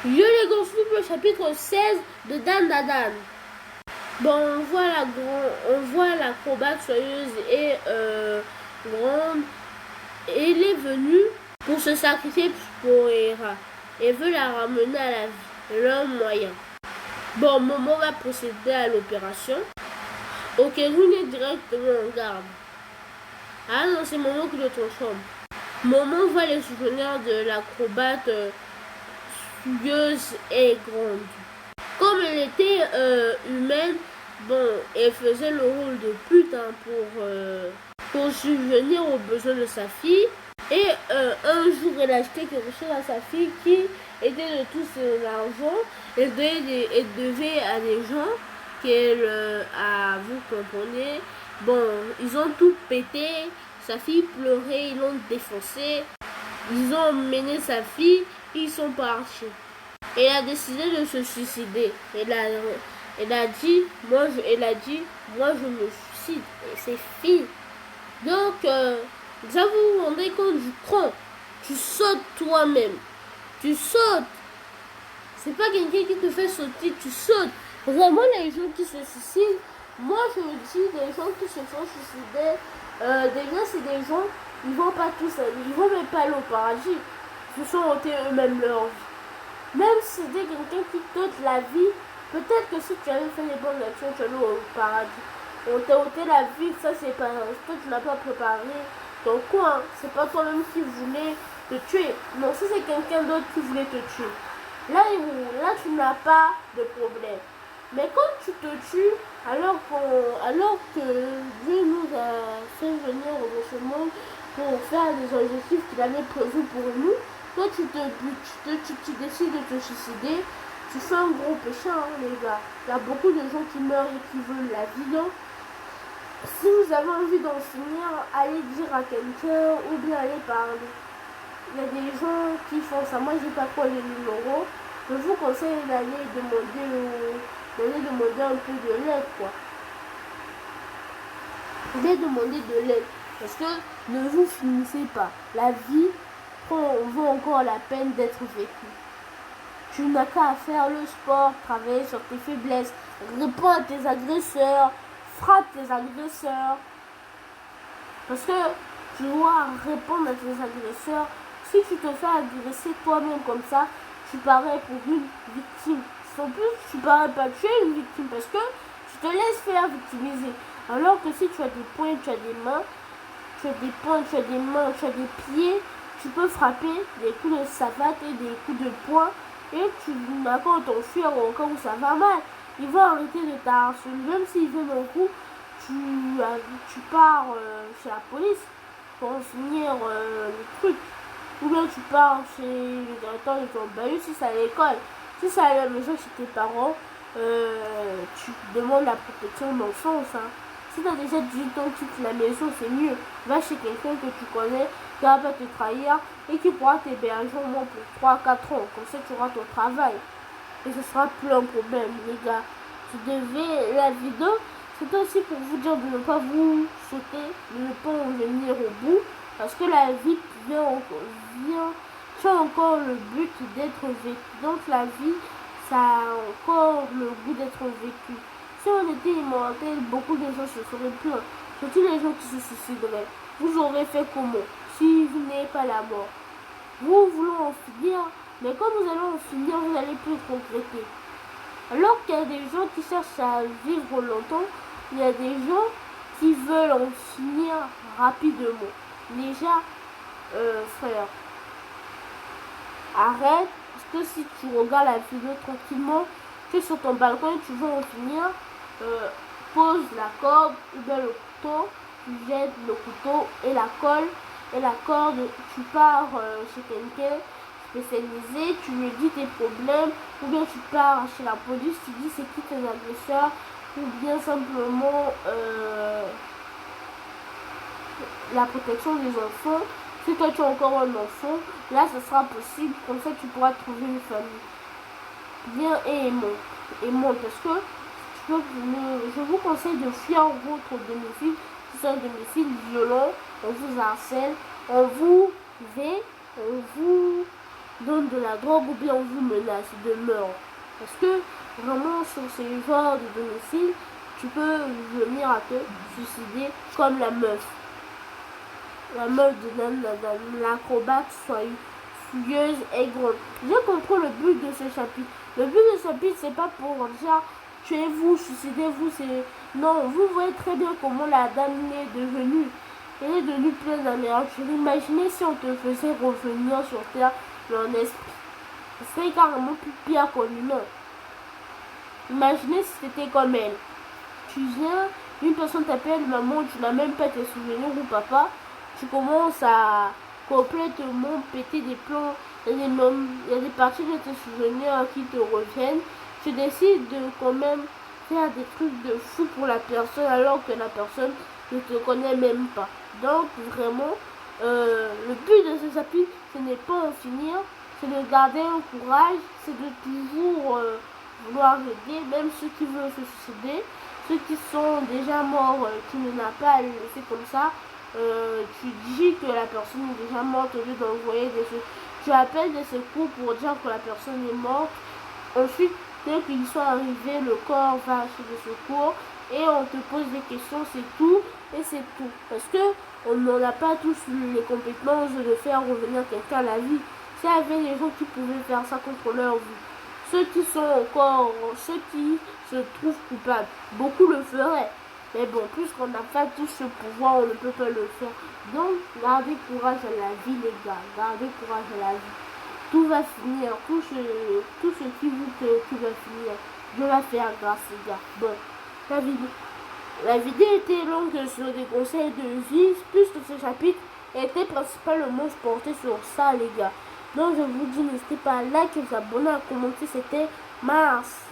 Je les confirme le chapitre 16 de Dan Dadan. Bon, on voit l'acrobate soyeuse et grande. Elle est venue pour se sacrifier pour Hera et veut la ramener à la vie. L'un moyen. Bon, Momo va procéder à l'opération. Ok, Rune est directement en garde. Ah non, c'est Momo qui le transforme. Momo voit les souvenirs de l'acrobate souilleuse et grande. Comme elle était humaine, bon, elle faisait le rôle de pute pour subvenir aux besoins de sa fille. Et un jour, elle a acheté quelque chose à sa fille qui était de tout son argent. Elle devait à des gens qu'elle a, vous comprenez. Bon, ils ont tout pété. Sa fille pleurait, ils l'ont défoncé. Ils ont emmené sa fille, ils sont partis. Elle a décidé de se suicider. Elle a dit, moi je me suicide. Et c'est fini. Donc, ça vous rendez compte du con. Tu sautes toi-même. Tu sautes. C'est pas quelqu'un qui te fait sauter, tu sautes. Vraiment, les gens qui se suicident, moi je me dis, les gens qui se font suicider, déjà c'est des gens, ils vont pas tous, ils vont même pas aller au paradis. Ils se sont ôtés eux-mêmes leur vie. Même si c'était quelqu'un qui t'ôte la vie, peut-être que si tu avais fait les bonnes actions, tu allais au paradis. On t'a ôté la vie, ça c'est pas, toi tu n'as pas préparé ton coin, c'est pas toi-même qui voulais te tuer. Non, si c'est quelqu'un d'autre qui voulait te tuer. Là tu n'as pas de problème. Mais quand tu te tues, alors que Dieu nous a fait venir dans ce monde pour faire des objectifs qu'il avait prévus pour nous, toi tu te butes, tu décides de te suicider, tu fais un gros péché, hein, les gars. Il y a beaucoup de gens qui meurent et qui veulent la vie, non? Si vous avez envie d'en finir, allez dire à quelqu'un ou bien allez parler. Il y a des gens qui font ça. Moi, j'ai pas trop les numéros. Je vous conseille d'aller demander un peu de l'aide, quoi. Allez demander de l'aide. Parce que ne vous finissez pas. La vie vaut encore la peine d'être vécue. Tu n'as qu'à faire le sport, travailler sur tes faiblesses, réponds à tes agresseurs, frappe tes agresseurs. Parce que tu dois répondre à tes agresseurs. Si tu te fais agresser toi-même comme ça, tu parais pour une victime. En plus, tu parais pas tuer une victime parce que tu te laisses faire victimiser. Alors que si tu as des poings, tu as des mains, tu as des poings, tu as des mains, tu as des pieds, tu peux frapper des coups de savate et des coups de poing et tu n'as qu'à t'enfuir au cas où ça va mal. Ils vont arrêter de t'harceler. Même s'ils viennent au coup, tu pars chez la police pour finir le truc. Ou bien tu pars chez le directeur de ton bahut si c'est à l'école. Si c'est à la maison chez tes parents, tu demandes la protection d'enfance. Hein. Si tu as déjà 18 ans, quitte la maison, c'est mieux. Va chez quelqu'un que tu connais, qui va pas te trahir et qui pourra t'héberger au moins pour 3-4 ans. Comme ça, tu auras ton travail. Et ce sera plus un problème, les gars. La vidéo, c'est aussi pour vous dire de ne pas vous sauter, de ne pas en venir au bout. Parce que la vie tu as encore le but d'être vécu. Donc la vie, ça a encore le goût d'être vécu. Si on était immortel, beaucoup de gens se seraient plaints. Surtout les gens qui se suicideraient. Vous aurez fait comment si vous n'avez pas la mort? Vous voulez en finir, mais quand vous allez en finir, vous n'allez plus regretter. Alors qu'il y a des gens qui cherchent à vivre longtemps, il y a des gens qui veulent en finir rapidement. Déjà, frère, arrête, parce que si tu regardes la vidéo tranquillement, tu es sur ton balcon et tu veux en finir, pose la corde ou bien le couteau, tu jettes le couteau et la colle et la corde, tu pars chez quelqu'un spécialisé, tu lui dis tes problèmes, ou bien tu pars chez la police, tu dis c'est qui tes agresseurs, ou bien simplement la protection des enfants. Si toi tu as encore un enfant, là ce sera possible, comme ça tu pourras trouver une famille bien et aimante, parce que je vous conseille de fuir votre domicile. Si c'est un domicile violent, on vous harcèle, on vous donne de la drogue ou bien on vous menace de mort. Parce que vraiment sur ces genres de domicile, tu peux venir à te suicider comme la meuf. La meuf de Dan Dan, l'acrobate soyeuse et grande. J'ai compris le but de ce chapitre. Le but de ce chapitre, c'est pas pour dire tuez-vous, suicidez-vous, c'est. Non, vous voyez très bien comment la dame est devenue. Elle est devenue pleine d'amertume. Imaginez si on te faisait revenir sur Terre dans l'esprit. Ce serait carrément plus pire qu'un humain. Imaginez si c'était comme elle. Tu viens, une personne t'appelle maman, tu n'as même pas tes souvenirs ou papa. Tu commences à complètement péter des plombs. Il y a des parties de tes souvenirs qui te reviennent. Tu décides de quand même faire des trucs de fou pour la personne alors que la personne ne te connaît même pas. Donc vraiment, le but de ce chapitre, ce n'est pas en finir, c'est de garder un courage, c'est de toujours vouloir aider, même ceux qui veulent se suicider, ceux qui sont déjà morts, tu n'as pas à les laisser comme ça. Tu dis que la personne est déjà morte au lieu d'envoyer des secours. Tu appelles des secours pour dire que la personne est morte. Ensuite, dès qu'ils sont arrivés, le corps va chez les secours et on te pose des questions, c'est tout et c'est tout. Parce que on n'en a pas tous les compétences de faire revenir quelqu'un à la vie. S'il y avait des gens qui pouvaient faire ça contre leur vie, ceux qui se trouvent coupables, beaucoup le feraient. Mais bon, puisqu'on n'a pas tous ce pouvoir, on ne peut pas le faire. Donc, gardez courage à la vie, les gars. Gardez courage à la vie. Tout va finir. Tout ce qui vous plaît, tout va finir. Dieu va faire grâce, les gars. Bon, la vidéo était longue sur des conseils de vie. Plus que ce chapitre était principalement porté sur ça, les gars. Donc, je vous dis, n'hésitez pas à liker, vous abonner, à commenter. C'était Mars.